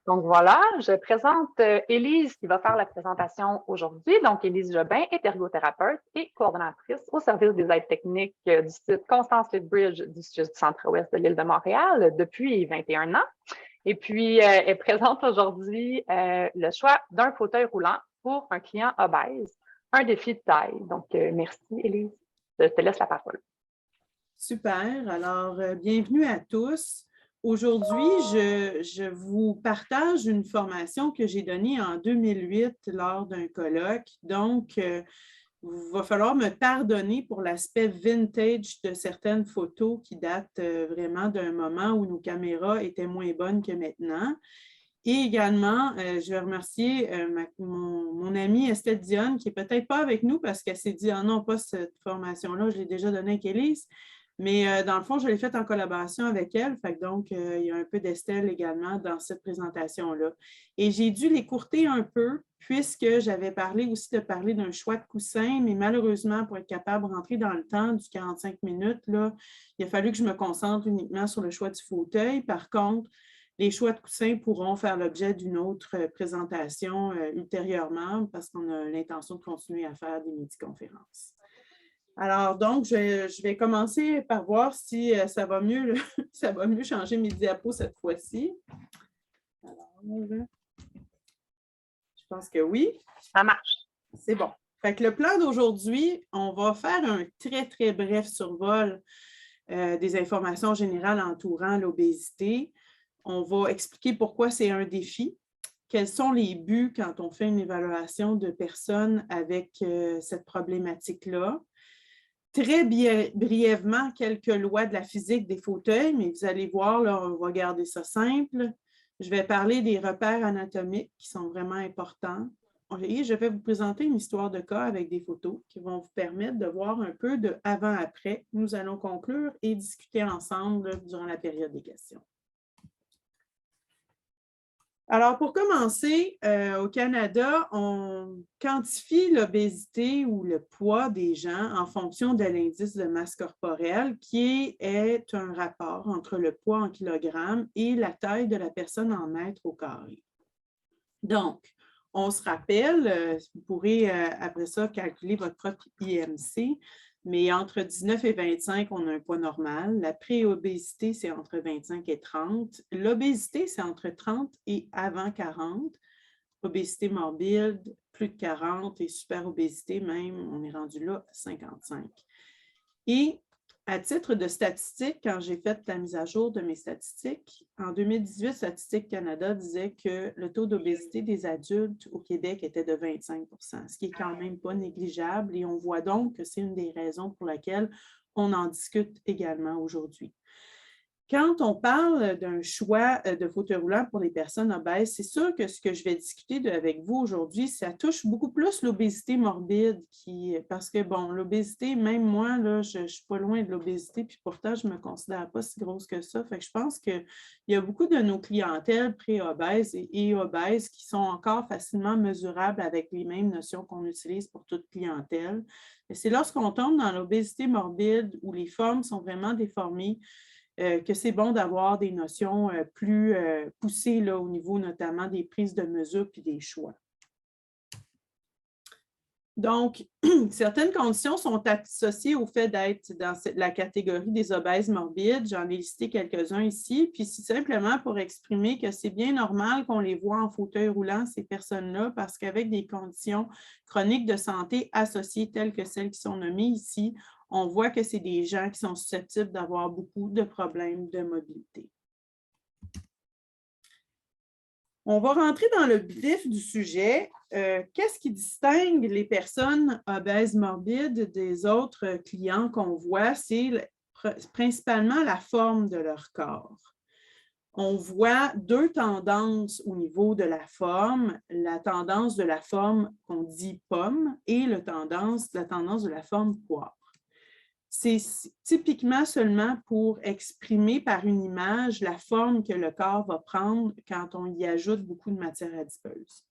Donc voilà, je présente Élise qui va faire la présentation aujourd'hui. Donc, Élise Jobin est ergothérapeute et coordonnatrice au service des aides techniques du site Constance Lethbridge du centre-ouest de l'île de Montréal depuis 21 ans. Et puis, elle présente aujourd'hui le choix d'un fauteuil roulant pour un client obèse, un défi de taille. Donc, merci Élise. Je te laisse la parole. Super. Alors, bienvenue à tous. Aujourd'hui, je vous partage une formation que j'ai donnée en 2008 lors d'un colloque. Donc, il va falloir me pardonner pour l'aspect vintage de certaines photos qui datent vraiment d'un moment où nos caméras étaient moins bonnes que maintenant. Et également, je vais remercier mon amie Estelle Dionne, qui n'est peut-être pas avec nous parce qu'elle s'est dit « Ah non, pas cette formation-là, je l'ai déjà donnée avec Élise ». Mais dans le fond, je l'ai faite en collaboration avec elle. Fait que donc, il y a un peu d'Estelle également dans cette présentation-là. Et j'ai dû l'écourter un peu puisque j'avais parlé aussi de parler d'un choix de coussin, mais malheureusement, pour être capable de rentrer dans le temps du 45 minutes, là, il a fallu que je me concentre uniquement sur le choix du fauteuil. Par contre, les choix de coussins pourront faire l'objet d'une autre présentation ultérieurement parce qu'on a l'intention de continuer à faire des midi-conférences. Alors, donc, je vais commencer par voir si ça va mieux, ça va mieux changer mes diapos cette fois-ci. Alors, je pense que oui. Ça marche. C'est bon. Fait que le plan d'aujourd'hui, on va faire un très, très bref survol des informations générales entourant l'obésité. On va expliquer pourquoi c'est un défi, quels sont les buts quand on fait une évaluation de personnes avec cette problématique-là. Très brièvement, quelques lois de la physique des fauteuils, mais vous allez voir, là, on va garder ça simple. Je vais parler des repères anatomiques qui sont vraiment importants. Et je vais vous présenter une histoire de cas avec des photos qui vont vous permettre de voir un peu de avant-après. Nous allons conclure et discuter ensemble durant la période des questions. Alors, pour commencer, au Canada, on quantifie l'obésité ou le poids des gens en fonction de l'indice de masse corporelle, qui est un rapport entre le poids en kilogrammes et la taille de la personne en mètres au carré. Donc, on se rappelle, vous pourrez après ça calculer votre propre IMC, mais entre 19 et 25, on a un poids normal. La préobésité, c'est entre 25 et 30. L'obésité, c'est entre 30 et avant 40. Obésité morbide, plus de 40 et superobésité même, on est rendu là à 55. Et à titre de statistique, quand j'ai fait la mise à jour de mes statistiques, en 2018, Statistique Canada disait que le taux d'obésité des adultes au Québec était de 25 %, ce qui est quand même pas négligeable. Et on voit donc que c'est une des raisons pour lesquelles on en discute également aujourd'hui. Quand on parle d'un choix de fauteuil roulant pour les personnes obèses, c'est sûr que ce que je vais discuter avec vous aujourd'hui, ça touche beaucoup plus l'obésité morbide, parce que, bon, l'obésité, même moi, là, je ne suis pas loin de l'obésité, puis pourtant, je ne me considère pas si grosse que ça. Fait que je pense qu'il y a beaucoup de nos clientèles pré-obèses et obèses qui sont encore facilement mesurables avec les mêmes notions qu'on utilise pour toute clientèle. C'est lorsqu'on tombe dans l'obésité morbide où les formes sont vraiment déformées, que c'est bon d'avoir des notions plus poussées là, au niveau notamment des prises de mesure puis des choix. Donc, certaines conditions sont associées au fait d'être dans la catégorie des obèses morbides. J'en ai listé quelques-uns ici. Puis c'est simplement pour exprimer que c'est bien normal qu'on les voit en fauteuil roulant, ces personnes-là, parce qu'avec des conditions chroniques de santé associées telles que celles qui sont nommées ici, on voit que c'est des gens qui sont susceptibles d'avoir beaucoup de problèmes de mobilité. On va rentrer dans le vif du sujet. Qu'est-ce qui distingue les personnes obèses morbides des autres clients qu'on voit? C'est principalement la forme de leur corps. On voit deux tendances au niveau de la forme. La tendance de la forme qu'on dit pomme et la tendance de la forme poire. C'est typiquement seulement pour exprimer par une image la forme que le corps va prendre quand on y ajoute beaucoup de matière adipeuse.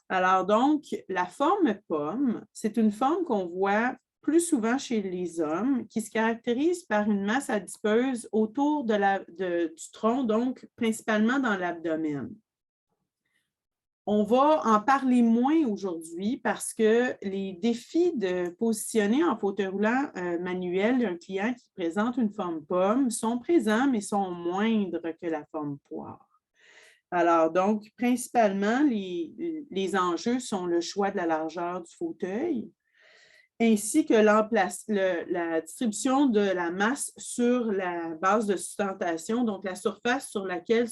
Alors donc, la forme pomme, c'est une forme qu'on voit plus souvent chez les hommes, qui se caractérise par une masse adipeuse autour du tronc, donc principalement dans l'abdomen. On va en parler moins aujourd'hui parce que les défis de positionner en fauteuil roulant manuel un client qui présente une forme pomme sont présents, mais sont moindres que la forme poire. Alors, donc, principalement, les enjeux sont le choix de la largeur du fauteuil, ainsi que la distribution de la masse sur la base de sustentation, donc la surface sur laquelle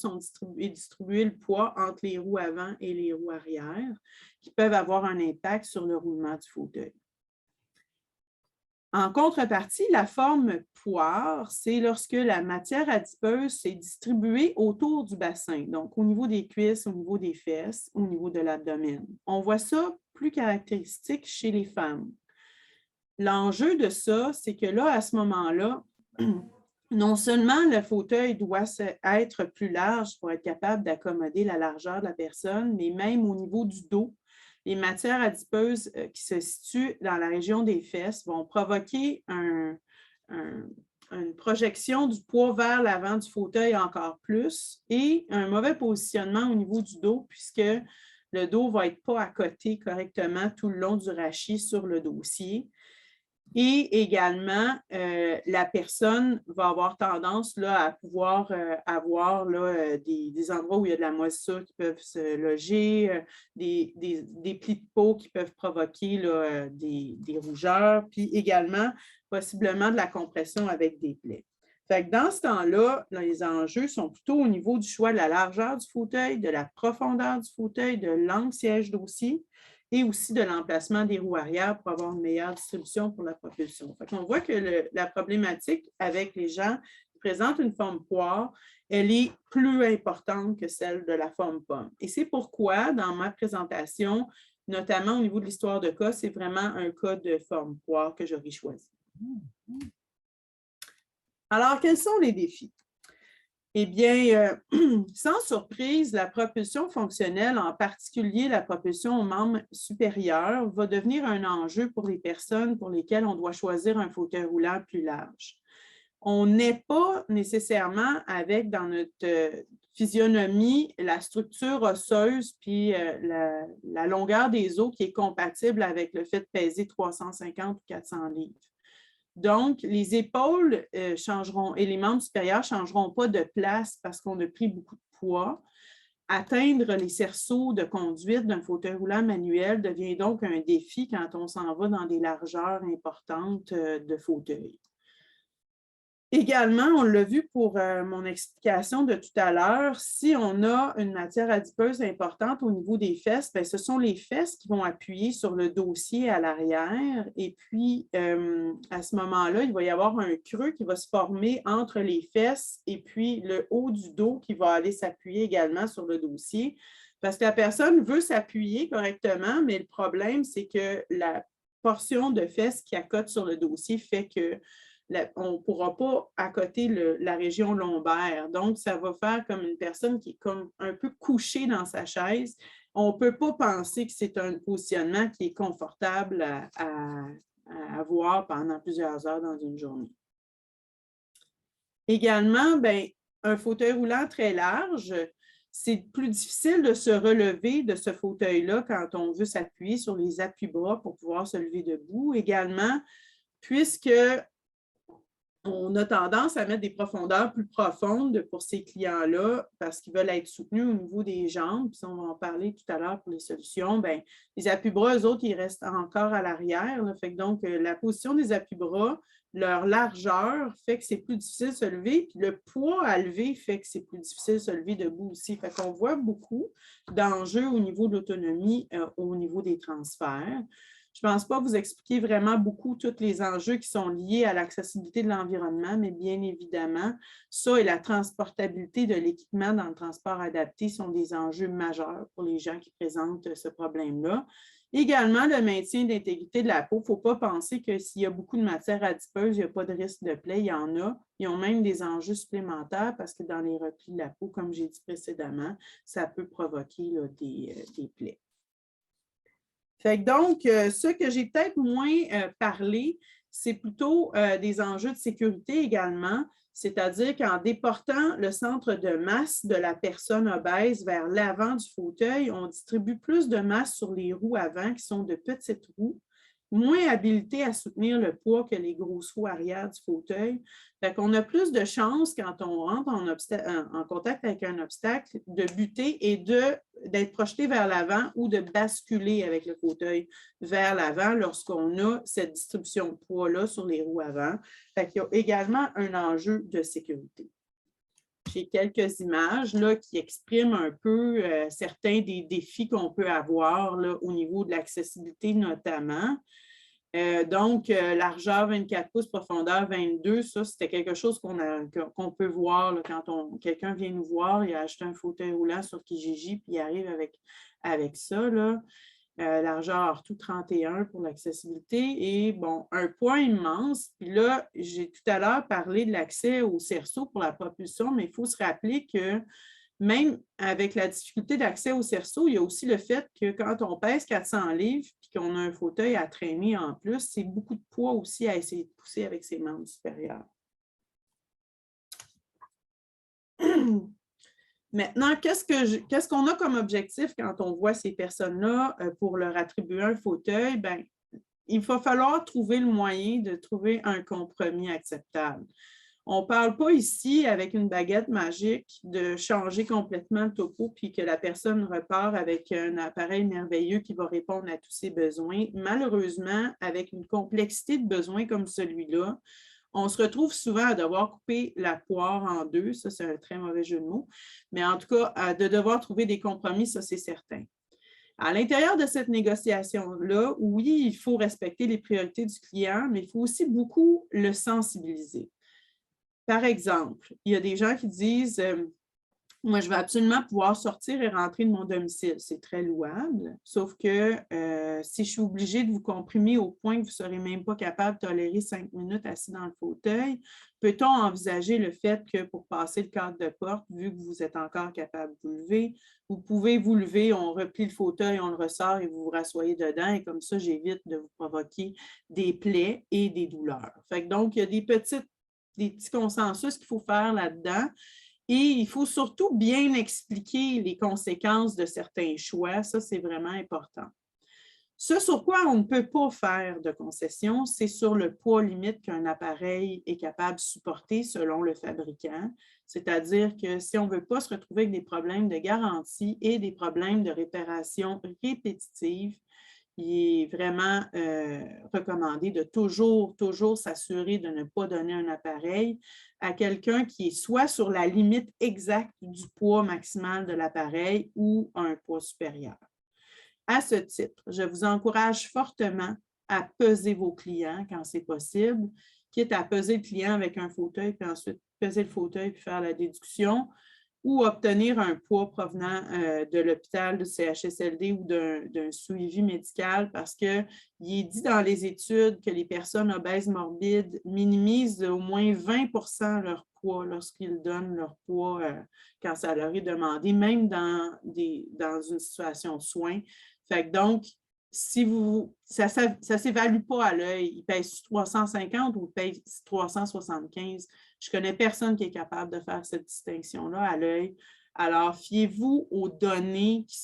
est distribué le poids entre les roues avant et les roues arrière, qui peuvent avoir un impact sur le roulement du fauteuil. En contrepartie, la forme poire, c'est lorsque la matière adipeuse s'est distribuée autour du bassin, donc au niveau des cuisses, au niveau des fesses, au niveau de l'abdomen. On voit ça plus caractéristique chez les femmes. L'enjeu de ça, c'est que là, à ce moment-là, non seulement le fauteuil doit être plus large pour être capable d'accommoder la largeur de la personne, mais même au niveau du dos, les matières adipeuses qui se situent dans la région des fesses vont provoquer une projection du poids vers l'avant du fauteuil encore plus et un mauvais positionnement au niveau du dos puisque le dos ne va être pas accoté correctement tout le long du rachis sur le dossier. Et également, la personne va avoir tendance là, à pouvoir avoir là, des endroits où il y a de la moisissure qui peuvent se loger, des plis de peau qui peuvent provoquer là, des rougeurs, puis également possiblement de la compression avec des plaies. Fait que dans ce temps-là, les enjeux sont plutôt au niveau du choix de la largeur du fauteuil, de la profondeur du fauteuil, de l'angle siège-dossier, et aussi de l'emplacement des roues arrière pour avoir une meilleure distribution pour la propulsion. On voit que la problématique avec les gens qui présentent une forme poire, elle est plus importante que celle de la forme pomme. Et c'est pourquoi, dans ma présentation, notamment au niveau de l'histoire de cas, c'est vraiment un cas de forme poire que j'aurais choisi. Alors, quels sont les défis? Eh bien, sans surprise, la propulsion fonctionnelle, en particulier la propulsion aux membres supérieurs, va devenir un enjeu pour les personnes pour lesquelles on doit choisir un fauteuil roulant plus large. On n'est pas nécessairement avec, dans notre physionomie, la structure osseuse puis la longueur des os qui est compatible avec le fait de peser 350 ou 400 livres. Donc, les épaules changeront et les membres supérieurs ne changeront pas de place parce qu'on a pris beaucoup de poids. Atteindre les cerceaux de conduite d'un fauteuil roulant manuel devient donc un défi quand on s'en va dans des largeurs importantes de fauteuil. Également, on l'a vu pour mon explication de tout à l'heure, si on a une matière adipeuse importante au niveau des fesses, bien, ce sont les fesses qui vont appuyer sur le dossier à l'arrière. Et puis, à ce moment-là, il va y avoir un creux qui va se former entre les fesses et puis le haut du dos qui va aller s'appuyer également sur le dossier. Parce que la personne veut s'appuyer correctement, mais le problème, c'est que la portion de fesses qui accote sur le dossier fait que on ne pourra pas accoter la région lombaire. Donc, ça va faire comme une personne qui est comme un peu couchée dans sa chaise. On ne peut pas penser que c'est un positionnement qui est confortable à avoir pendant plusieurs heures dans une journée. Également, bien, un fauteuil roulant très large, c'est plus difficile de se relever de ce fauteuil-là quand on veut s'appuyer sur les appuis-bras pour pouvoir se lever debout. Également, puisque on a tendance à mettre des profondeurs plus profondes pour ces clients-là parce qu'ils veulent être soutenus au niveau des jambes. Puis on va en parler tout à l'heure pour les solutions. Bien, les appuis-bras, eux autres, ils restent encore à l'arrière. Fait que donc, la position des appuis-bras, leur largeur fait que c'est plus difficile de se lever. Puis le poids à lever fait que c'est plus difficile de se lever debout aussi. Fait qu'on voit beaucoup d'enjeux au niveau de l'autonomie, au niveau des transferts. Je ne pense pas vous expliquer vraiment beaucoup tous les enjeux qui sont liés à l'accessibilité de l'environnement, mais bien évidemment, ça et la transportabilité de l'équipement dans le transport adapté sont des enjeux majeurs pour les gens qui présentent ce problème-là. Également, le maintien d'intégrité de la peau. Il ne faut pas penser que s'il y a beaucoup de matière adipeuse, il n'y a pas de risque de plaie. Il y en a. Ils ont même des enjeux supplémentaires parce que dans les replis de la peau, comme j'ai dit précédemment, ça peut provoquer là, des plaies. Fait que donc, ce que j'ai peut-être moins parlé, c'est plutôt des enjeux de sécurité également. C'est-à-dire qu'en déportant le centre de masse de la personne obèse vers l'avant du fauteuil, on distribue plus de masse sur les roues avant, qui sont de petites roues, moins habilitées à soutenir le poids que les grosses roues arrière du fauteuil. Fait qu'on a plus de chances, quand on rentre en contact avec un obstacle, de buter et d'être projeté vers l'avant ou de basculer avec le fauteuil vers l'avant lorsqu'on a cette distribution de poids-là sur les roues avant. Fait qu'il y a également un enjeu de sécurité. J'ai quelques images là, qui expriment un peu certains des défis qu'on peut avoir là, au niveau de l'accessibilité notamment. Largeur 24 pouces, profondeur 22, ça, c'était quelque chose qu'on peut voir là, quand quelqu'un vient nous voir, il a acheté un fauteuil roulant sur Kijiji, puis il arrive avec ça. Là. Largeur tout 31 pour l'accessibilité et bon, un poids immense. Puis là, j'ai tout à l'heure parlé de l'accès au cerceau pour la propulsion, mais il faut se rappeler que même avec la difficulté d'accès au cerceau, il y a aussi le fait que quand on pèse 400 livres et qu'on a un fauteuil à traîner en plus, c'est beaucoup de poids aussi à essayer de pousser avec ses membres supérieurs. Maintenant, qu'est-ce qu'on a comme objectif quand on voit ces personnes-là pour leur attribuer un fauteuil? Bien, il va falloir trouver le moyen de trouver un compromis acceptable. On ne parle pas ici, avec une baguette magique, de changer complètement le topo puis que la personne repart avec un appareil merveilleux qui va répondre à tous ses besoins. Malheureusement, avec une complexité de besoins comme celui-là, on se retrouve souvent à devoir couper la poire en deux. Ça, c'est un très mauvais jeu de mots. Mais en tout cas, de devoir trouver des compromis, ça, c'est certain. À l'intérieur de cette négociation-là, oui, il faut respecter les priorités du client, mais il faut aussi beaucoup le sensibiliser. Par exemple, il y a des gens qui disent moi, je veux absolument pouvoir sortir et rentrer de mon domicile. C'est très louable, sauf que si je suis obligée de vous comprimer au point que vous ne serez même pas capable de tolérer 5 minutes assis dans le fauteuil, peut-on envisager le fait que pour passer le cadre de porte, vu que vous êtes encore capable de vous lever, vous pouvez vous lever, on replie le fauteuil, on le ressort et vous vous rassoyez dedans et comme ça, j'évite de vous provoquer des plaies et des douleurs. Fait que donc, il y a des petits consensus qu'il faut faire là-dedans. Et il faut surtout bien expliquer les conséquences de certains choix. Ça, c'est vraiment important. Ce sur quoi on ne peut pas faire de concession, c'est sur le poids limite qu'un appareil est capable de supporter selon le fabricant. C'est-à-dire que si on ne veut pas se retrouver avec des problèmes de garantie et des problèmes de réparation répétitive, il est vraiment recommandé de toujours s'assurer de ne pas donner un appareil à quelqu'un qui est soit sur la limite exacte du poids maximal de l'appareil ou un poids supérieur. À ce titre, je vous encourage fortement à peser vos clients quand c'est possible, quitte à peser le client avec un fauteuil, puis ensuite peser le fauteuil puis faire la déduction, ou obtenir un poids provenant de l'hôpital, du CHSLD ou d'un suivi médical parce qu'il est dit dans les études que les personnes obèses morbides minimisent au moins 20% leur poids lorsqu'ils donnent leur poids quand ça leur est demandé, même dans une situation de soins. Fait que donc, si ça ne s'évalue pas à l'œil, il pèse 350 ou il pèse 375. Je ne connais personne qui est capable de faire cette distinction-là à l'œil. Alors, fiez-vous aux données qui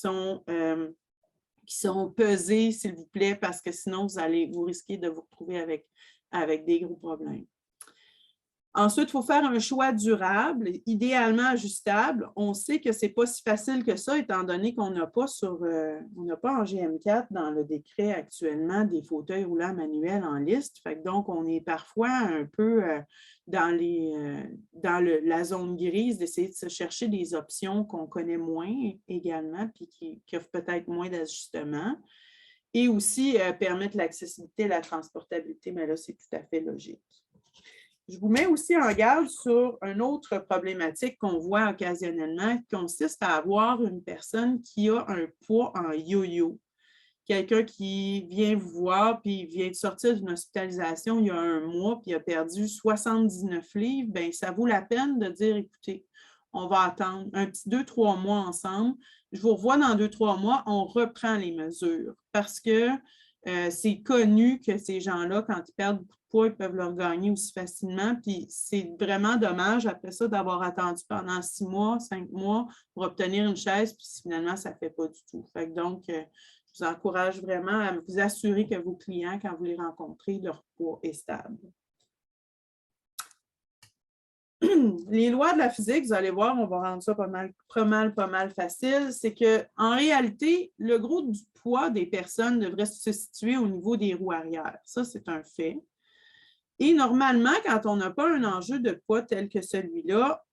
seront pesées, s'il vous plaît, parce que sinon, vous risquez de vous retrouver avec des gros problèmes. Ensuite, il faut faire un choix durable, idéalement ajustable. On sait que ce n'est pas si facile que ça, étant donné qu'on n'a pas en GM4 dans le décret actuellement des fauteuils roulants manuels en liste. Fait que donc, on est parfois un peu dans la zone grise d'essayer de se chercher des options qu'on connaît moins également, puis qui offrent peut-être moins d'ajustements. Et aussi permettre l'accessibilité et la transportabilité, mais là, c'est tout à fait logique. Je vous mets aussi en garde sur une autre problématique qu'on voit occasionnellement, qui consiste à avoir une personne qui a un poids en yo-yo. Quelqu'un qui vient vous voir, puis il vient de sortir d'une hospitalisation il y a un mois, puis il a perdu 79 livres, bien, ça vaut la peine de dire, écoutez, on va attendre un petit 2-3 mois ensemble. Je vous revois dans 2-3 mois, on reprend les mesures parce que C'est connu que ces gens-là, quand ils perdent beaucoup de poids, ils peuvent le regagner aussi facilement. Puis c'est vraiment dommage après ça d'avoir attendu pendant 6 mois, 5 mois pour obtenir une chaise, puis finalement, ça ne fait pas du tout. Fait que donc, je vous encourage vraiment à vous assurer que vos clients, quand vous les rencontrez, leur poids est stable. Les lois de la physique, vous allez voir, on va rendre ça pas mal facile, c'est qu'en réalité, le gros du poids des personnes devrait se situer au niveau des roues arrière. Ça, c'est un fait. Et normalement, quand on n'a pas un enjeu de poids tel que celui-là,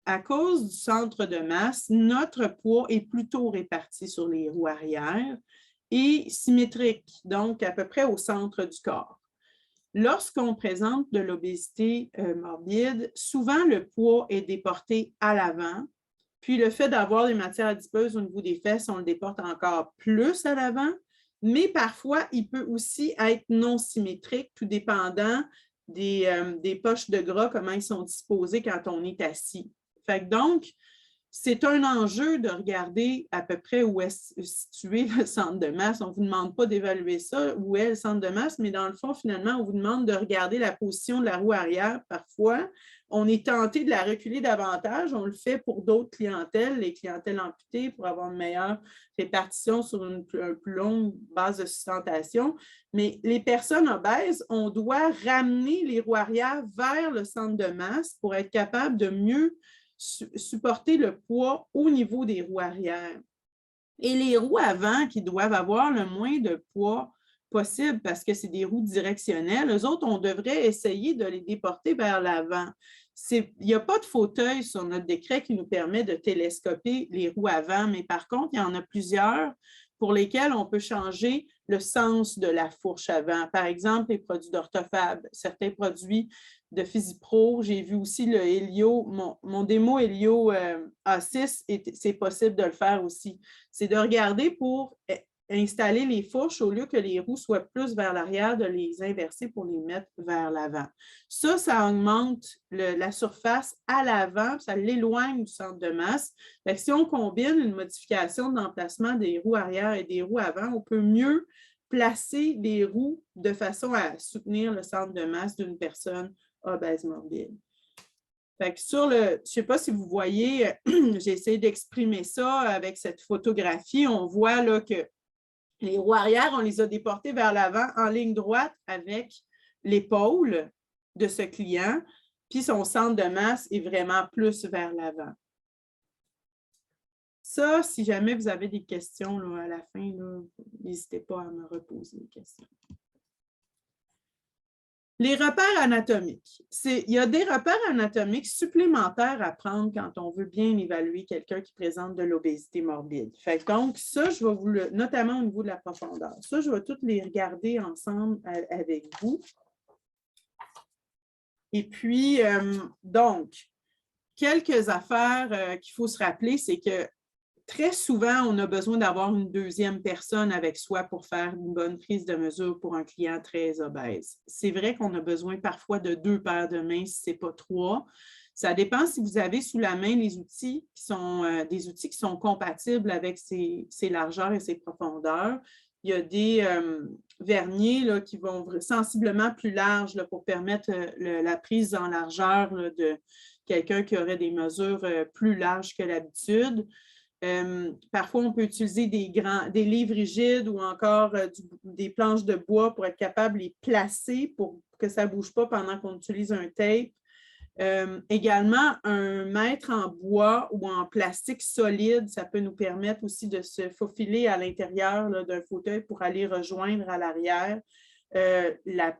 à cause du centre de masse, notre poids est plutôt réparti sur les roues arrière et symétrique, donc à peu près au centre du corps. Lorsqu'on présente de l'obésité morbide, souvent le poids est déporté à l'avant, puis le fait d'avoir des matières adipeuses au niveau des fesses, on le déporte encore plus à l'avant, mais parfois, il peut aussi être non symétrique, tout dépendant des poches de gras, comment ils sont disposés quand on est assis. Fait que donc, c'est un enjeu de regarder à peu près où est situé le centre de masse. On ne vous demande pas d'évaluer ça, où est le centre de masse, mais dans le fond, finalement, on vous demande de regarder la position de la roue arrière. Parfois, on est tenté de la reculer davantage. On le fait pour d'autres clientèles, les clientèles amputées, pour avoir une meilleure répartition sur une plus longue base de sustentation. Mais les personnes obèses, on doit ramener les roues arrière vers le centre de masse pour être capable de mieux supporter le poids au niveau des roues arrière. Et les roues avant, qui doivent avoir le moins de poids possible parce que c'est des roues directionnelles, eux autres, on devrait essayer de les déporter vers l'avant. Il n'y a pas de fauteuil sur notre décret qui nous permet de télescoper les roues avant, mais par contre, il y en a plusieurs pour lesquels on peut changer le sens de la fourche avant. Par exemple, les produits d'Orthofab, certains produits de PhysiPro. J'ai vu aussi le Helio, mon démo Helio A6, c'est possible de le faire aussi. C'est de regarder pour installer les fourches au lieu que les roues soient plus vers l'arrière, de les inverser pour les mettre vers l'avant. Ça augmente la surface à l'avant, ça l'éloigne du centre de masse. Fait que si on combine une modification d'emplacement des roues arrière et des roues avant, on peut mieux placer les roues de façon à soutenir le centre de masse d'une personne obèse morbide. Fait que je ne sais pas si vous voyez, j'ai essayé d'exprimer ça avec cette photographie. On voit là que les roues arrière, on les a déportées vers l'avant en ligne droite avec l'épaule de ce client, puis son centre de masse est vraiment plus vers l'avant. Ça, si jamais vous avez des questions là, à la fin, n'hésitez pas à me reposer des questions. Les repères anatomiques. Il y a des repères anatomiques supplémentaires à prendre quand on veut bien évaluer quelqu'un qui présente de l'obésité morbide. Fait que donc, ça, je vais vous le, notamment au niveau de la profondeur. Ça, je vais toutes les regarder ensemble avec vous. Et puis, donc, quelques affaires qu'il faut se rappeler, c'est que très souvent, on a besoin d'avoir une deuxième personne avec soi pour faire une bonne prise de mesure pour un client très obèse. C'est vrai qu'on a besoin parfois de 2 paires de mains, si ce n'est pas 3. Ça dépend si vous avez sous la main les outils qui sont des outils qui sont compatibles avec ces largeurs et ces profondeurs. Il y a des verniers là, qui vont sensiblement plus larges là, pour permettre la prise en largeur là, de quelqu'un qui aurait des mesures plus larges que l'habitude. Parfois, on peut utiliser des livres rigides ou encore des planches de bois pour être capable de les placer pour que ça ne bouge pas pendant qu'on utilise un tape. Également, un mètre en bois ou en plastique solide, ça peut nous permettre aussi de se faufiler à l'intérieur d'un fauteuil pour aller rejoindre à l'arrière la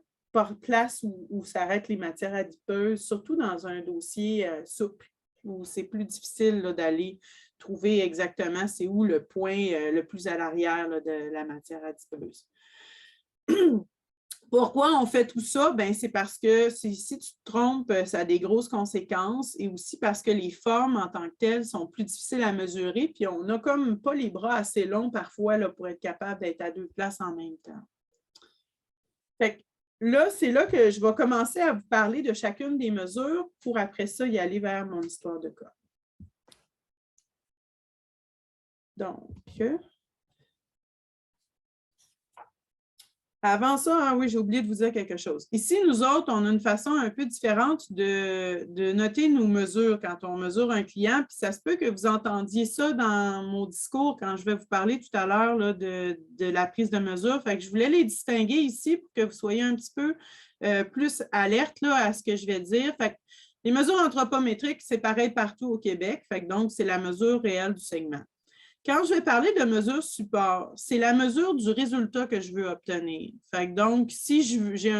place où s'arrêtent les matières adipeuses, surtout dans un dossier souple où c'est plus difficile d'aller trouver exactement c'est où le point le plus à l'arrière de la matière adipeuse. Pourquoi on fait tout ça? C'est parce que si tu te trompes, ça a des grosses conséquences et aussi parce que les formes en tant que telles sont plus difficiles à mesurer puis on n'a comme pas les bras assez longs parfois là, pour être capable d'être à 2 places en même temps. Fait que là, c'est là que je vais commencer à vous parler de chacune des mesures pour après ça y aller vers mon histoire de cas. Donc, Avant ça, hein, oui, j'ai oublié de vous dire quelque chose. Ici, nous autres, on a une façon un peu différente de noter nos mesures quand on mesure un client. Puis ça se peut que vous entendiez ça dans mon discours quand je vais vous parler tout à l'heure de la prise de mesure. Fait que je voulais les distinguer ici pour que vous soyez un petit peu plus alerte là, à ce que je vais dire. Fait que les mesures anthropométriques, c'est pareil partout au Québec. Fait que donc, c'est la mesure réelle du segment. Quand je vais parler de mesure support, c'est la mesure du résultat que je veux obtenir. Fait que donc, si j'ai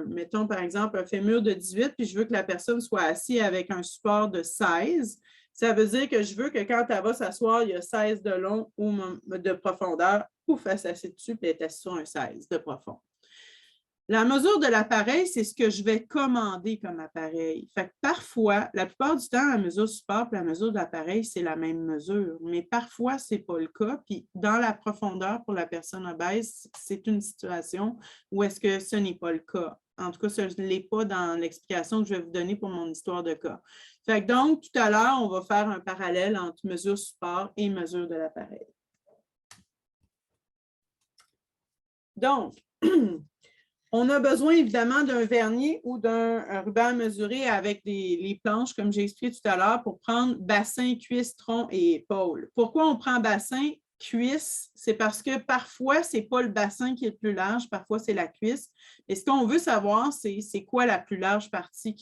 mettons par exemple, un fémur de 18, puis je veux que la personne soit assise avec un support de 16, ça veut dire que je veux que quand elle va s'asseoir, il y a 16 de long ou de profondeur, pouf, elle s'assied dessus, puis elle est assise sur un 16 de profond. La mesure de l'appareil, c'est ce que je vais commander comme appareil. Fait que parfois, la plupart du temps, la mesure support et la mesure de l'appareil, c'est la même mesure. Mais parfois, ce n'est pas le cas. Puis dans la profondeur pour la personne obèse, c'est une situation où est-ce que ce n'est pas le cas. En tout cas, ce ne l'est pas dans l'explication que je vais vous donner pour mon histoire de cas. Fait que donc, tout à l'heure, on va faire un parallèle entre mesure support et mesure de l'appareil. Donc, on a besoin évidemment d'un vernier ou d'un ruban à mesurer avec les planches, comme j'ai expliqué tout à l'heure, pour prendre bassin, cuisse, tronc et épaule. Pourquoi on prend bassin, cuisse? C'est parce que parfois, ce n'est pas le bassin qui est le plus large, parfois c'est la cuisse. Et ce qu'on veut savoir, c'est quoi la plus large partie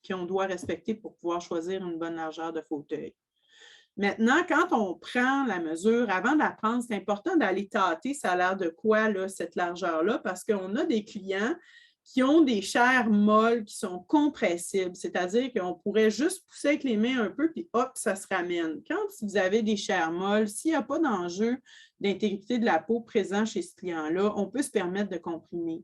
qu'on doit respecter pour pouvoir choisir une bonne largeur de fauteuil. Maintenant, quand on prend la mesure, avant de la prendre, c'est important d'aller tâter ça a l'air de quoi, là, cette largeur-là, parce qu'on a des clients qui ont des chairs molles qui sont compressibles, c'est-à-dire qu'on pourrait juste pousser avec les mains un peu, puis hop, ça se ramène. Quand vous avez des chairs molles, s'il n'y a pas d'enjeu d'intégrité de la peau présent chez ce client-là, on peut se permettre de comprimer.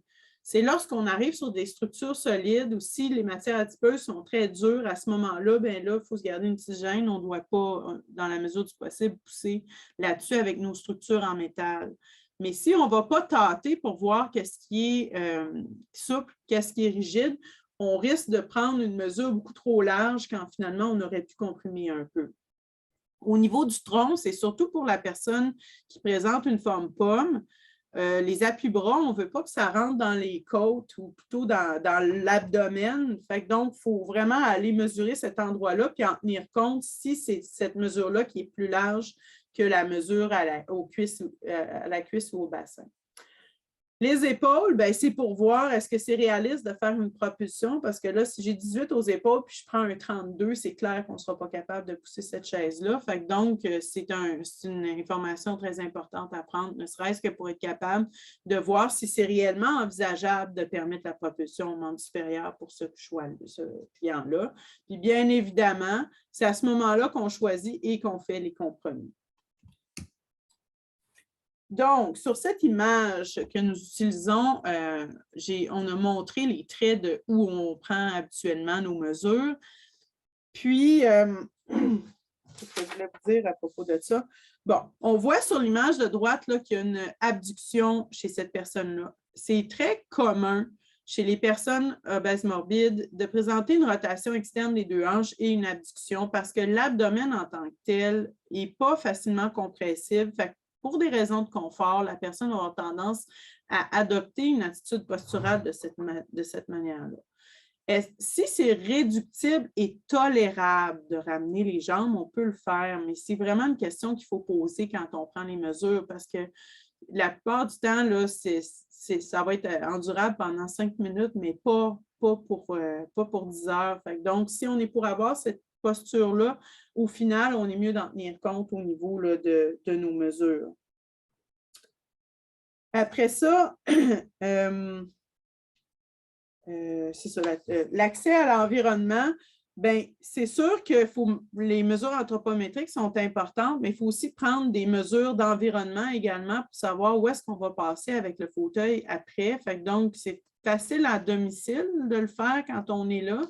C'est lorsqu'on arrive sur des structures solides ou si les matières adipeuses sont très dures, à ce moment-là, bien là, il faut se garder une petite gêne. On ne doit pas, dans la mesure du possible, pousser là-dessus avec nos structures en métal. Mais si on ne va pas tâter pour voir qu'est-ce qui est souple, qu'est-ce qui est rigide, on risque de prendre une mesure beaucoup trop large quand finalement on aurait pu comprimer un peu. Au niveau du tronc, c'est surtout pour la personne qui présente une forme pomme. Les appuis-bras, on ne veut pas que ça rentre dans les côtes ou plutôt dans l'abdomen. Donc, il faut vraiment aller mesurer cet endroit-là puis en tenir compte si c'est cette mesure-là qui est plus large que la mesure à la cuisse ou au bassin. Les épaules, c'est pour voir est-ce que c'est réaliste de faire une propulsion parce que là, si j'ai 18 aux épaules puis je prends un 32, c'est clair qu'on ne sera pas capable de pousser cette chaise-là. Donc, c'est une information très importante à prendre, ne serait-ce que pour être capable de voir si c'est réellement envisageable de permettre la propulsion au membre supérieur pour ce client-là. Puis bien évidemment, c'est à ce moment-là qu'on choisit et qu'on fait les compromis. Donc, sur cette image que nous utilisons, on a montré les traits de où on prend habituellement nos mesures. Puis, qu'est-ce que je voulais vous dire à propos de ça? Bon, on voit sur l'image de droite qu'il y a une abduction chez cette personne-là. C'est très commun chez les personnes obèses morbides de présenter une rotation externe des deux hanches et une abduction parce que l'abdomen en tant que tel n'est pas facilement compressible. Pour des raisons de confort, la personne aura tendance à adopter une attitude posturale de cette manière-là. Si c'est réductible et tolérable de ramener les jambes, on peut le faire, mais c'est vraiment une question qu'il faut poser quand on prend les mesures parce que la plupart du temps, là, ça va être endurable pendant 5 minutes, mais pas pour 10 heures. Donc, si on est pour avoir cette posture-là, au final, on est mieux d'en tenir compte au niveau là, de nos mesures. Après ça, c'est ça, l'accès à l'environnement, c'est sûr que les mesures anthropométriques sont importantes, mais il faut aussi prendre des mesures d'environnement également pour savoir où est-ce qu'on va passer avec le fauteuil après. Donc, c'est facile à domicile de le faire quand on est là.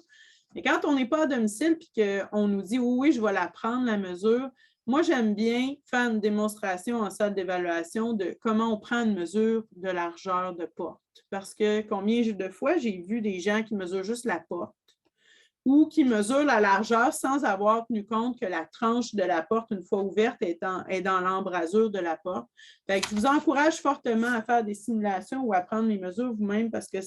Mais quand on n'est pas à domicile et qu'on nous dit oui, je vais la prendre, la mesure, moi, j'aime bien faire une démonstration en salle d'évaluation de comment on prend une mesure de largeur de porte. Parce que combien de fois j'ai vu des gens qui mesurent juste la porte, ou qui mesure la largeur sans avoir tenu compte que la tranche de la porte, une fois ouverte, est dans l'embrasure de la porte. Fait que je vous encourage fortement à faire des simulations ou à prendre les mesures vous-même parce que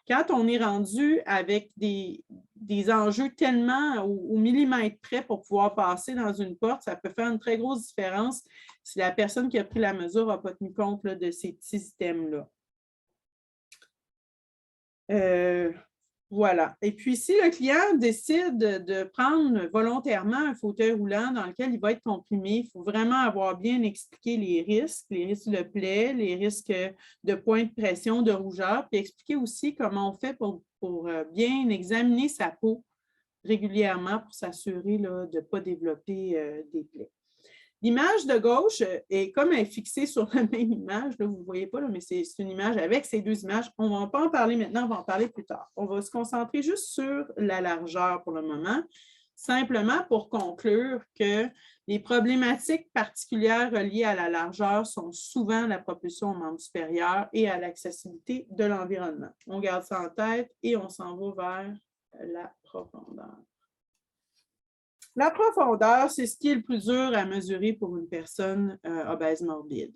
quand on est rendu avec des enjeux tellement au millimètre près pour pouvoir passer dans une porte, ça peut faire une très grosse différence si la personne qui a pris la mesure n'a pas tenu compte là, de ces petits systèmes-là. Voilà. Et puis, si le client décide de prendre volontairement un fauteuil roulant dans lequel il va être comprimé, il faut vraiment avoir bien expliqué les risques de plaie, les risques de points de pression, de rougeur, puis expliquer aussi comment on fait pour bien examiner sa peau régulièrement pour s'assurer de ne pas développer des plaies. L'image de gauche est comme elle est fixée sur la même image. Là, vous ne voyez pas, là, mais c'est une image avec ces deux images. On ne va pas en parler maintenant, on va en parler plus tard. On va se concentrer juste sur la largeur pour le moment, simplement pour conclure que les problématiques particulières reliées à la largeur sont souvent la propulsion aux membres supérieurs et à l'accessibilité de l'environnement. On garde ça en tête et on s'en va vers la profondeur. La profondeur, c'est ce qui est le plus dur à mesurer pour une personne obèse morbide.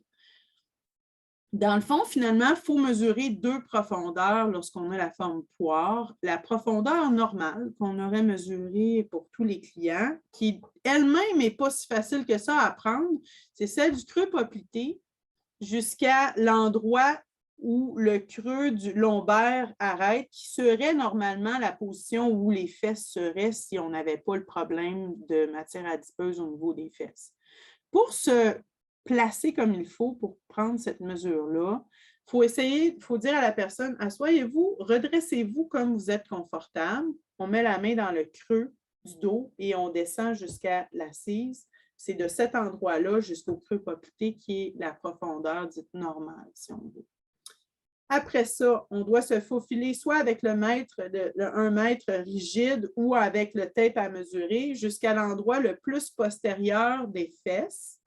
Dans le fond, finalement, il faut mesurer deux profondeurs lorsqu'on a la forme poire. La profondeur normale qu'on aurait mesurée pour tous les clients, qui elle-même n'est pas si facile que ça à prendre, c'est celle du creux poplité jusqu'à l'endroit où le creux du lombaire arrête, qui serait normalement la position où les fesses seraient si on n'avait pas le problème de matière adipeuse au niveau des fesses. Pour se placer comme il faut pour prendre cette mesure-là, il faut dire à la personne, asseyez-vous, redressez-vous comme vous êtes confortable. On met la main dans le creux du dos et on descend jusqu'à l'assise. C'est de cet endroit-là jusqu'au creux poplité qui est la profondeur dite normale, si on veut. Après ça, on doit se faufiler soit avec le 1 mètre rigide ou avec le tape à mesurer jusqu'à l'endroit le plus postérieur des fesses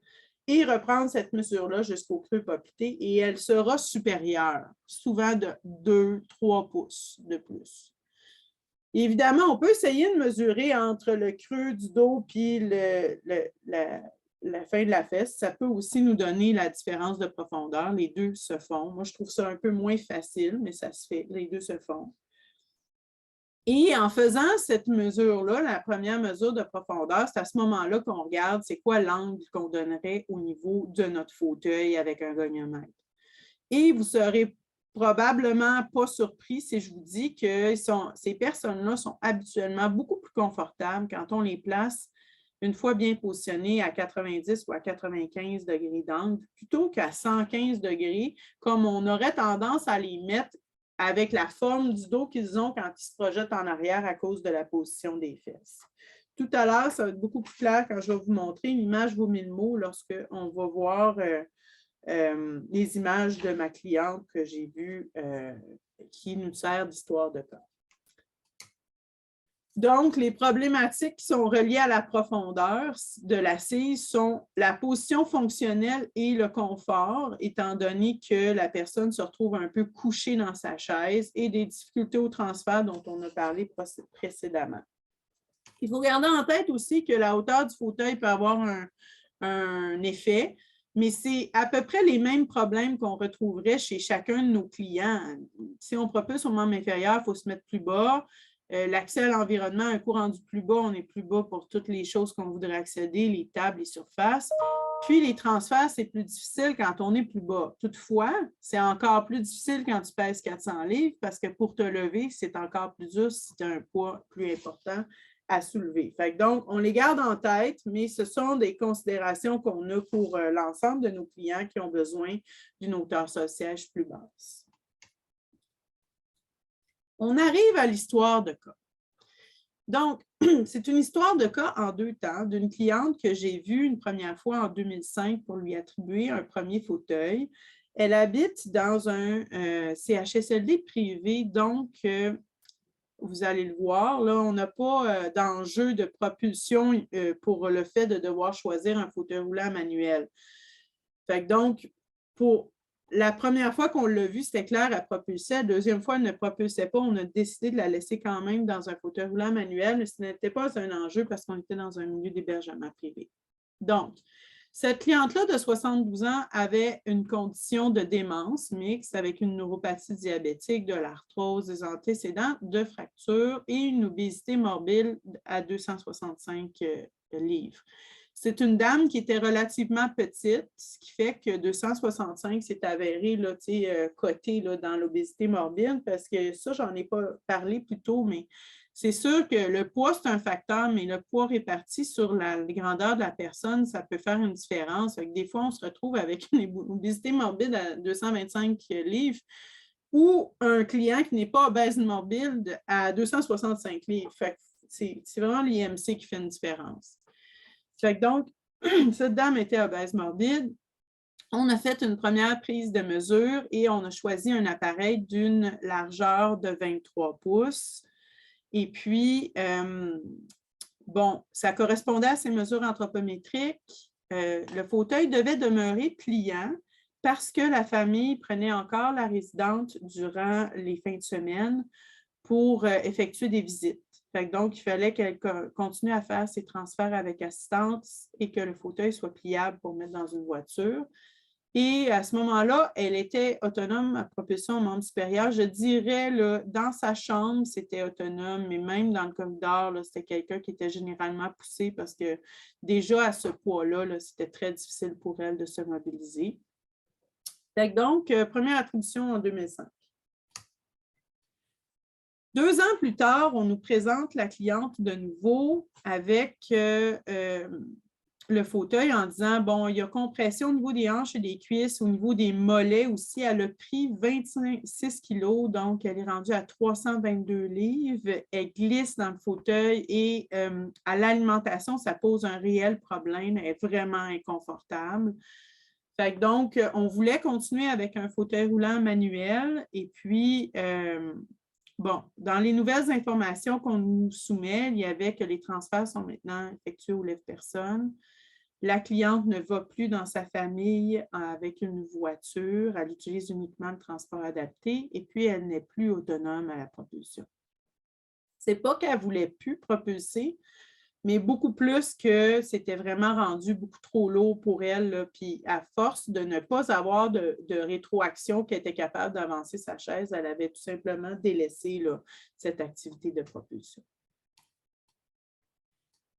et reprendre cette mesure-là jusqu'au creux poplité et elle sera supérieure, souvent de 2-3 pouces de plus. Évidemment, on peut essayer de mesurer entre le creux du dos et la fin de la fesse. Ça peut aussi nous donner la différence de profondeur. Les deux se font. Moi, je trouve ça un peu moins facile, mais ça se fait. Les deux se font. Et en faisant cette mesure-là, la première mesure de profondeur, c'est à ce moment-là qu'on regarde c'est quoi l'angle qu'on donnerait au niveau de notre fauteuil avec un goniomètre. Et vous serez probablement pas surpris si je vous dis que ces personnes-là sont habituellement beaucoup plus confortables quand on les place une fois bien positionnées à 90 ou à 95 degrés d'angle, plutôt qu'à 115 degrés, comme on aurait tendance à les mettre avec la forme du dos qu'ils ont quand ils se projettent en arrière à cause de la position des fesses. Tout à l'heure, ça va être beaucoup plus clair quand je vais vous montrer. Une image vaut 1000 mots lorsqu'on va voir les images de ma cliente que j'ai vues qui nous sert d'histoire de cas. Donc, les problématiques qui sont reliées à la profondeur de l'assise sont la position fonctionnelle et le confort, étant donné que la personne se retrouve un peu couchée dans sa chaise et des difficultés au transfert dont on a parlé précédemment. Il faut garder en tête aussi que la hauteur du fauteuil peut avoir un effet, mais c'est à peu près les mêmes problèmes qu'on retrouverait chez chacun de nos clients. Si on propulse au membre inférieur, il faut se mettre plus bas. L'accès à l'environnement, un coup rendu plus bas, on est plus bas pour toutes les choses qu'on voudrait accéder, les tables, les surfaces. Puis les transferts, c'est plus difficile quand on est plus bas. Toutefois, c'est encore plus difficile quand tu pèses 400 livres parce que pour te lever, c'est encore plus dur si tu as un poids plus important à soulever. Donc, on les garde en tête, mais ce sont des considérations qu'on a pour l'ensemble de nos clients qui ont besoin d'une hauteur sur siège plus basse. On arrive à l'histoire de cas. Donc, c'est une histoire de cas en deux temps d'une cliente que j'ai vue une première fois en 2005 pour lui attribuer un premier fauteuil. Elle habite dans un CHSLD privé, donc vous allez le voir, là, on n'a pas d'enjeu de propulsion pour le fait de devoir choisir un fauteuil roulant manuel. Donc, pour la première fois qu'on l'a vue, c'était clair, elle propulsait. La deuxième fois, elle ne propulsait pas. On a décidé de la laisser quand même dans un fauteuil roulant manuel, mais ce n'était pas un enjeu parce qu'on était dans un milieu d'hébergement privé. Donc, cette cliente-là de 72 ans avait une condition de démence mixte avec une neuropathie diabétique, de l'arthrose, des antécédents de fractures et une obésité morbide à 265 livres. C'est une dame qui était relativement petite, ce qui fait que 265 s'est avéré là, coté là, dans l'obésité morbide, parce que ça, j'en ai pas parlé plus tôt, mais c'est sûr que le poids, c'est un facteur, mais le poids réparti sur la grandeur de la personne, ça peut faire une différence. Des fois, on se retrouve avec une obésité morbide à 225 livres ou un client qui n'est pas obèse morbide à 265 livres. C'est vraiment l'IMC qui fait une différence. Fait que donc, cette dame était obèse morbide. On a fait une première prise de mesure et on a choisi un appareil d'une largeur de 23 pouces. Et puis, bon, ça correspondait à ces mesures anthropométriques. Le fauteuil devait demeurer pliant parce que la famille prenait encore la résidente durant les fins de semaine pour effectuer des visites. Donc, il fallait qu'elle continue à faire ses transferts avec assistance et que le fauteuil soit pliable pour mettre dans une voiture. Et à ce moment-là, elle était autonome à propulsion au membre supérieur. Je dirais, là, dans sa chambre, c'était autonome, mais même dans le corridor, c'était quelqu'un qui était généralement poussé parce que déjà à ce poids-là, c'était très difficile pour elle de se mobiliser. Donc, première attribution en 2005. 2 ans plus tard, on nous présente la cliente de nouveau avec le fauteuil en disant, bon, il y a compression au niveau des hanches et des cuisses, au niveau des mollets aussi. Elle a pris 26 kilos, donc elle est rendue à 322 livres. Elle glisse dans le fauteuil et à l'alimentation, ça pose un réel problème. Elle est vraiment inconfortable. Donc, on voulait continuer avec un fauteuil roulant manuel et puis... bon, dans les nouvelles informations qu'on nous soumet, il y avait que les transferts sont maintenant effectués au lève-personne. La cliente ne va plus dans sa famille avec une voiture, elle utilise uniquement le transport adapté et puis elle n'est plus autonome à la propulsion. Ce n'est pas qu'elle ne voulait plus propulser, mais beaucoup plus que c'était vraiment rendu beaucoup trop lourd pour elle. Là. Puis à force de ne pas avoir de rétroaction qui était capable d'avancer sa chaise, elle avait tout simplement délaissé là, cette activité de propulsion.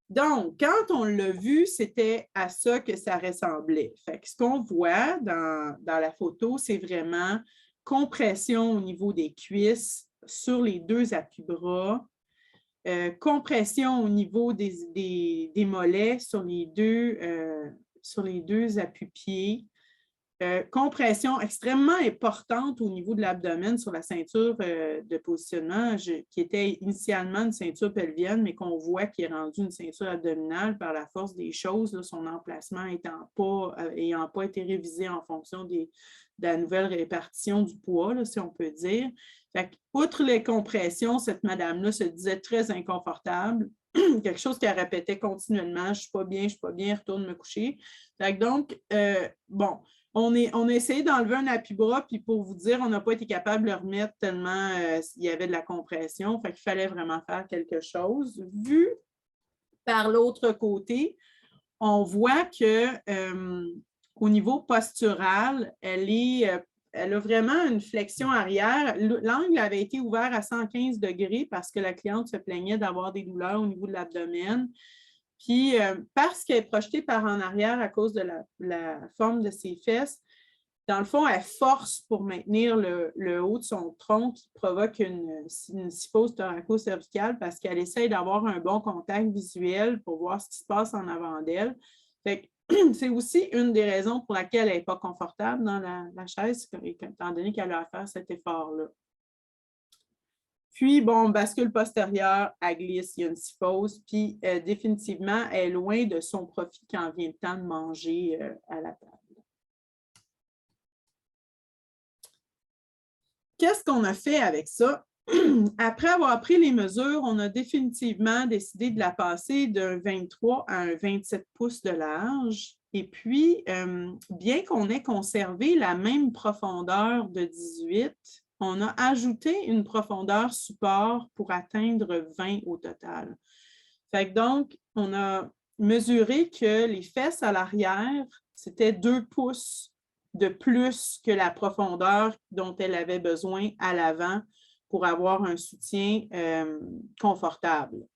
Donc, quand on l'a vu, c'était à ça que ça ressemblait. Fait que ce qu'on voit dans la photo, c'est vraiment compression au niveau des cuisses sur les 2 appuis-bras, compression au niveau des mollets sur les deux appuis-pieds, compression extrêmement importante au niveau de l'abdomen sur la ceinture de positionnement qui était initialement une ceinture pelvienne, mais qu'on voit qui est rendue une ceinture abdominale par la force des choses, là, son emplacement ayant pas été révisé en fonction de la nouvelle répartition du poids, là, si on peut dire. Fait outre les compressions, cette madame-là se disait très inconfortable, quelque chose qu'elle répétait continuellement, je ne suis pas bien, retourne me coucher. Fait donc, bon, on a essayé d'enlever un appui-bras, puis pour vous dire, on n'a pas été capable de le remettre tellement il y avait de la compression. Fait qu'il fallait vraiment faire quelque chose. Vu par l'autre côté, on voit que au niveau postural, elle a vraiment une flexion arrière. L'angle avait été ouvert à 115 degrés parce que la cliente se plaignait d'avoir des douleurs au niveau de l'abdomen. Puis, parce qu'elle est projetée par en arrière à cause de la forme de ses fesses, dans le fond, elle force pour maintenir le haut de son tronc qui provoque une syphose thoraco-cervicale parce qu'elle essaye d'avoir un bon contact visuel pour voir ce qui se passe en avant d'elle. C'est aussi une des raisons pour laquelle elle n'est pas confortable dans la chaise, étant donné qu'elle a à faire cet effort-là. Puis, bon, bascule postérieure, elle glisse, il y a une syphose, puis définitivement, elle est loin de son profit quand vient le temps de manger à la table. Qu'est-ce qu'on a fait avec ça? Après avoir pris les mesures, on a définitivement décidé de la passer d'un 23 à un 27 pouces de large Et puis, bien qu'on ait conservé la même profondeur de 18, on a ajouté une profondeur support pour atteindre 20 au total. Fait que donc, on a mesuré que les fesses à l'arrière, c'était 2 pouces de plus que la profondeur dont elle avait besoin à l'avant pour avoir un soutien confortable.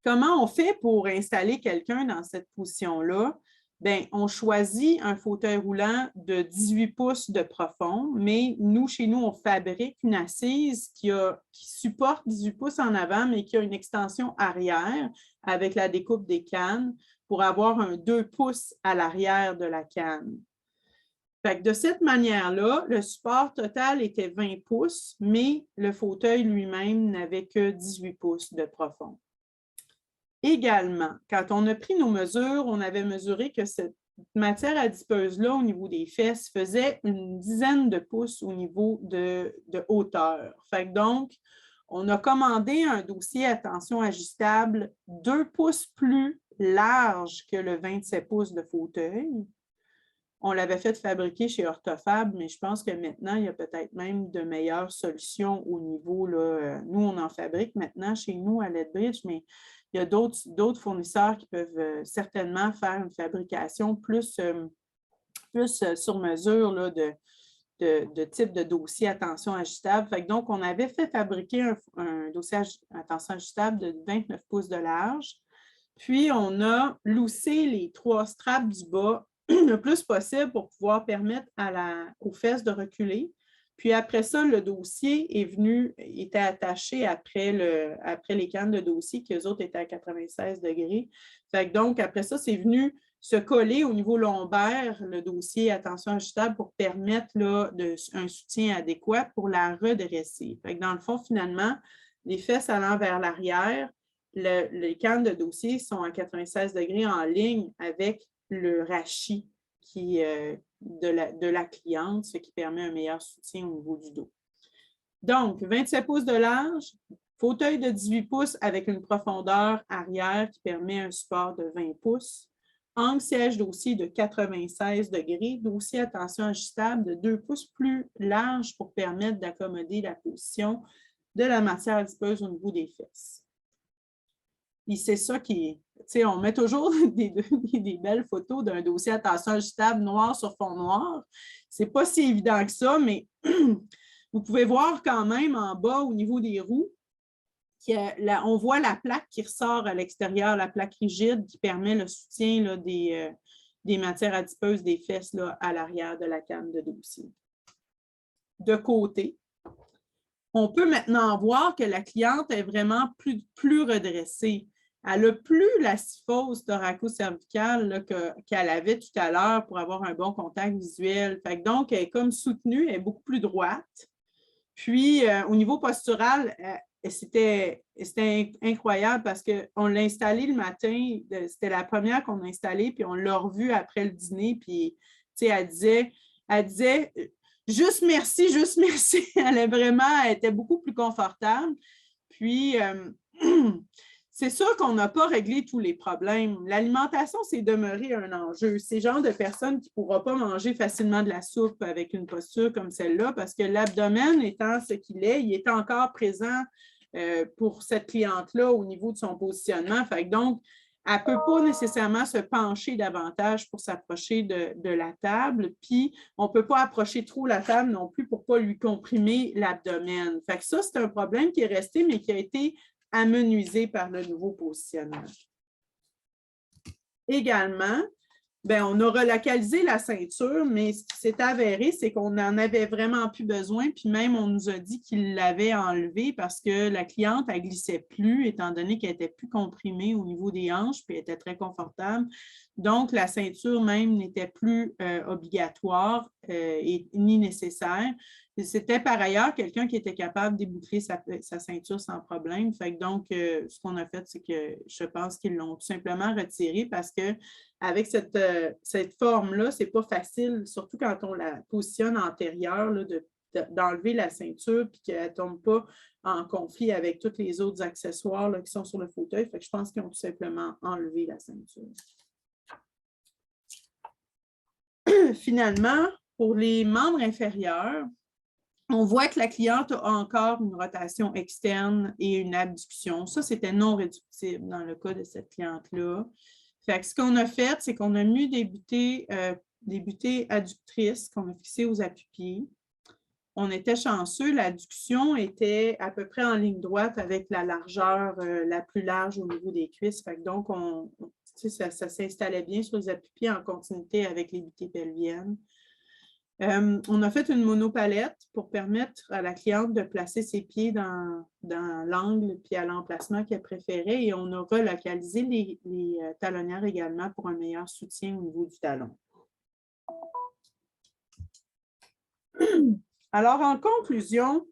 Comment on fait pour installer quelqu'un dans cette position-là? Bien, on choisit un fauteuil roulant de 18 pouces de profond, mais nous, chez nous, on fabrique une assise qui supporte 18 pouces en avant, mais qui a une extension arrière avec la découpe des cannes pour avoir un 2 pouces à l'arrière de la canne. Fait que de cette manière-là, le support total était 20 pouces, mais le fauteuil lui-même n'avait que 18 pouces de profond. Également, quand on a pris nos mesures, on avait mesuré que cette matière adipeuse-là, au niveau des fesses, faisait une dizaine de pouces au niveau de hauteur. Fait que donc, on a commandé un dossier à tension ajustable 2 pouces plus large que le 27 pouces de fauteuil. On l'avait fait fabriquer chez Orthofab, mais je pense que maintenant, il y a peut-être même de meilleures solutions au niveau, là, nous, on en fabrique maintenant chez nous à Lethbridge, mais il y a d'autres fournisseurs qui peuvent certainement faire une fabrication plus sur mesure là, de type de dossier à tension ajustable. Fait que donc, on avait fait fabriquer un dossier à tension ajustable de 29 pouces de large. Puis, on a loussé les 3 straps du bas le plus possible pour pouvoir permettre aux fesses de reculer. Puis après ça, le dossier était attaché après les cannes de dossier, qui eux autres étaient à 96 degrés. Fait que donc, après ça, c'est venu se coller au niveau lombaire, le dossier à tension ajustable pour permettre là, un soutien adéquat pour la redresser. Fait que dans le fond, finalement, les fesses allant vers l'arrière, les cannes de dossier sont à 96 degrés en ligne avec le rachis de la cliente, ce qui permet un meilleur soutien au niveau du dos. Donc, 27 pouces de large, fauteuil de 18 pouces avec une profondeur arrière qui permet un support de 20 pouces, angle siège dossier de 96 degrés, dossier à tension ajustable de 2 pouces plus large pour permettre d'accommoder la position de la matière adipeuse au niveau des fesses. Et c'est ça qui est, on met toujours des belles photos d'un dossier à tension ajustable noir sur fond noir. Ce n'est pas si évident que ça, mais vous pouvez voir quand même en bas au niveau des roues, on voit la plaque qui ressort à l'extérieur, la plaque rigide qui permet le soutien là, des matières adipeuses des fesses là, à l'arrière de la canne de dossier. De côté, on peut maintenant voir que la cliente est vraiment plus redressée. Elle n'a plus la syphose thoraco-cervicale qu'elle avait tout à l'heure pour avoir un bon contact visuel. Fait que donc, elle est comme soutenue, elle est beaucoup plus droite. Puis, au niveau postural, c'était incroyable parce qu'on l'a installé le matin, c'était la première qu'on a installée, puis on l'a revue après le dîner, puis elle disait juste merci, juste merci. Elle était beaucoup plus confortable. Puis, c'est sûr qu'on n'a pas réglé tous les problèmes. L'alimentation, c'est demeuré un enjeu. C'est le genre de personne qui ne pourra pas manger facilement de la soupe avec une posture comme celle-là parce que l'abdomen étant ce qu'il est, il est encore présent pour cette cliente-là au niveau de son positionnement. Fait que donc, elle ne peut pas nécessairement se pencher davantage pour s'approcher de la table, puis on ne peut pas approcher trop la table non plus pour ne pas lui comprimer l'abdomen. Fait que ça, c'est un problème qui est resté, mais qui a été amenuisé par le nouveau positionnement. Également, bien, on a relocalisé la ceinture, mais ce qui s'est avéré, c'est qu'on n'en avait vraiment plus besoin, puis même on nous a dit qu'il l'avait enlevée parce que la cliente, elle ne glissait plus, étant donné qu'elle était plus comprimée au niveau des hanches, puis elle était très confortable. Donc, la ceinture même n'était plus obligatoire ni nécessaire. C'était par ailleurs quelqu'un qui était capable d'éboucler sa ceinture sans problème. Fait que donc, ce qu'on a fait, c'est que je pense qu'ils l'ont tout simplement retiré parce qu'avec cette forme-là, ce n'est pas facile, surtout quand on la positionne antérieure, là, d'enlever la ceinture et qu'elle ne tombe pas en conflit avec tous les autres accessoires là, qui sont sur le fauteuil. Fait que je pense qu'ils ont tout simplement enlevé la ceinture. finalement, pour les membres inférieurs, on voit que la cliente a encore une rotation externe et une abduction. Ça, c'était non réductible dans le cas de cette cliente-là. Fait que ce qu'on a fait, c'est qu'on a mis des butées adductrices qu'on a fixées aux appuis-pieds. On était chanceux, l'adduction était à peu près en ligne droite avec la largeur la plus large au niveau des cuisses. Fait que donc, ça s'installait bien sur les appuis-pieds en continuité avec les butées pelviennes. On a fait une monopalette pour permettre à la cliente de placer ses pieds dans l'angle puis à l'emplacement qu'elle préférait et on a relocalisé les talonnières également pour un meilleur soutien au niveau du talon. Alors, en conclusion,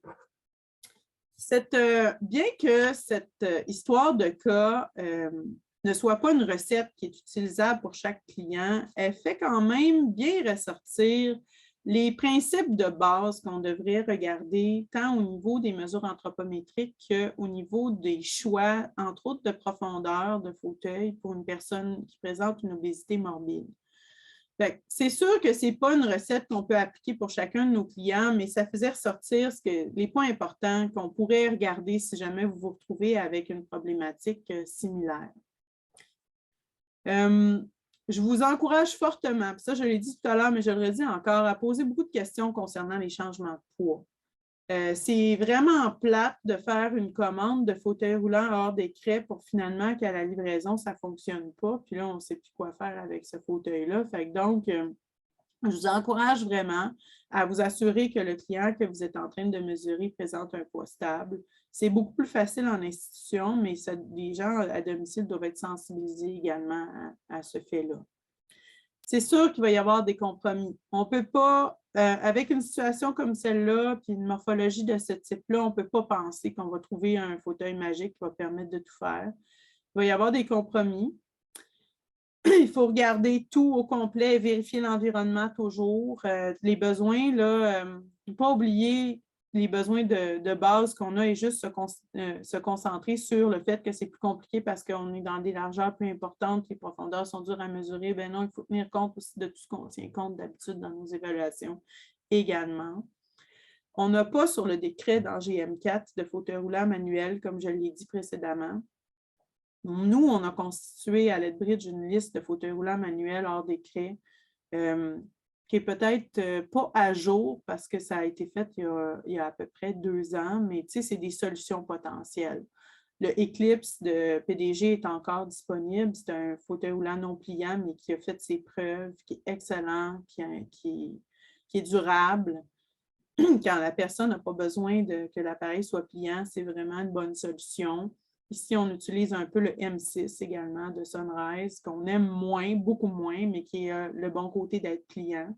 bien que cette histoire de cas ne soit pas une recette qui est utilisable pour chaque client, elle fait quand même bien ressortir les principes de base qu'on devrait regarder tant au niveau des mesures anthropométriques qu'au niveau des choix, entre autres de profondeur de fauteuil pour une personne qui présente une obésité morbide. C'est sûr que ce n'est pas une recette qu'on peut appliquer pour chacun de nos clients, mais ça faisait ressortir les points importants qu'on pourrait regarder si jamais vous vous retrouvez avec une problématique similaire. Je vous encourage fortement, puis ça je l'ai dit tout à l'heure, mais je le redis encore, à poser beaucoup de questions concernant les changements de poids. C'est vraiment plate de faire une commande de fauteuil roulant hors décret pour finalement qu'à la livraison, ça ne fonctionne pas. Puis là, on ne sait plus quoi faire avec ce fauteuil-là. Donc, je vous encourage vraiment à vous assurer que le client que vous êtes en train de mesurer présente un poids stable. C'est beaucoup plus facile en institution, mais les gens à domicile doivent être sensibilisés également à ce fait-là. C'est sûr qu'il va y avoir des compromis. On ne peut pas, avec une situation comme celle-là, puis une morphologie de ce type-là, on ne peut pas penser qu'on va trouver un fauteuil magique qui va permettre de tout faire. Il va y avoir des compromis. Il faut regarder tout au complet et vérifier l'environnement toujours. Les besoins, ne pas oublier les besoins de base qu'on a et juste se concentrer sur le fait que c'est plus compliqué parce qu'on est dans des largeurs plus importantes, les profondeurs sont dures à mesurer. Ben non, il faut tenir compte aussi de tout ce qu'on tient compte d'habitude dans nos évaluations également. On n'a pas sur le décret dans GM4 de fauteuil roulant manuel, comme je l'ai dit précédemment. Nous, on a constitué à Lethbridge une liste de fauteuils roulants manuels hors décret qui est peut-être pas à jour parce que ça a été fait il y a à peu près 2 ans, mais c'est des solutions potentielles. Le Eclipse de PDG est encore disponible. C'est un fauteuil roulant non pliant, mais qui a fait ses preuves, qui est excellent, qui est durable. Quand la personne n'a pas besoin que l'appareil soit pliant, c'est vraiment une bonne solution. Ici, on utilise un peu le M6 également de Sunrise, qu'on aime moins, beaucoup moins, mais qui est le bon côté d'être pliant.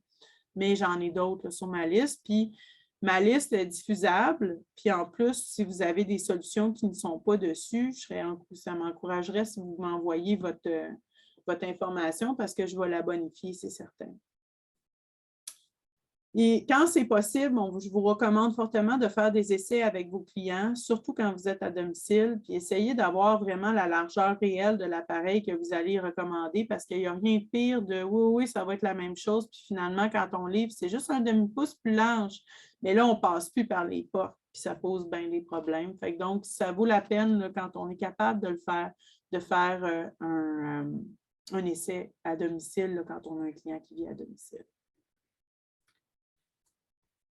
Mais j'en ai d'autres sur ma liste. Puis, ma liste est diffusable. Puis, en plus, si vous avez des solutions qui ne sont pas dessus, ça m'encouragerait si vous m'envoyez votre information parce que je vais la bonifier, c'est certain. Et quand c'est possible, je vous recommande fortement de faire des essais avec vos clients, surtout quand vous êtes à domicile, puis essayez d'avoir vraiment la largeur réelle de l'appareil que vous allez recommander parce qu'il n'y a rien de pire de « oui, ça va être la même chose », puis finalement, quand on livre, c'est juste un demi-pouce plus large, mais là, on ne passe plus par les portes, puis ça pose bien des problèmes. Fait que donc, ça vaut la peine, là, quand on est capable de faire un essai à domicile là, quand on a un client qui vit à domicile.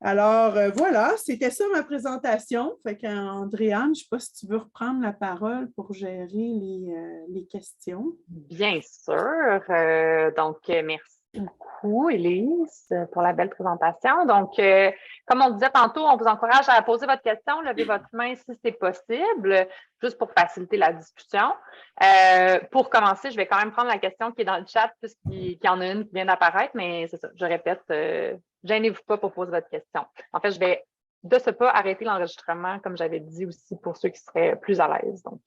Alors, voilà, c'était ça ma présentation. Fait qu'Andréane, je ne sais pas si tu veux reprendre la parole pour gérer les questions. Bien sûr. Donc, merci beaucoup, Élise, pour la belle présentation. Donc, comme on disait tantôt, on vous encourage à poser votre question, levez votre main si c'est possible, juste pour faciliter la discussion. Pour commencer, je vais quand même prendre la question qui est dans le chat, puisqu'il y en a une qui vient d'apparaître, mais c'est ça, je répète, gênez-vous pas pour poser votre question. En fait, je vais de ce pas arrêter l'enregistrement, comme j'avais dit aussi, pour ceux qui seraient plus à l'aise. Donc,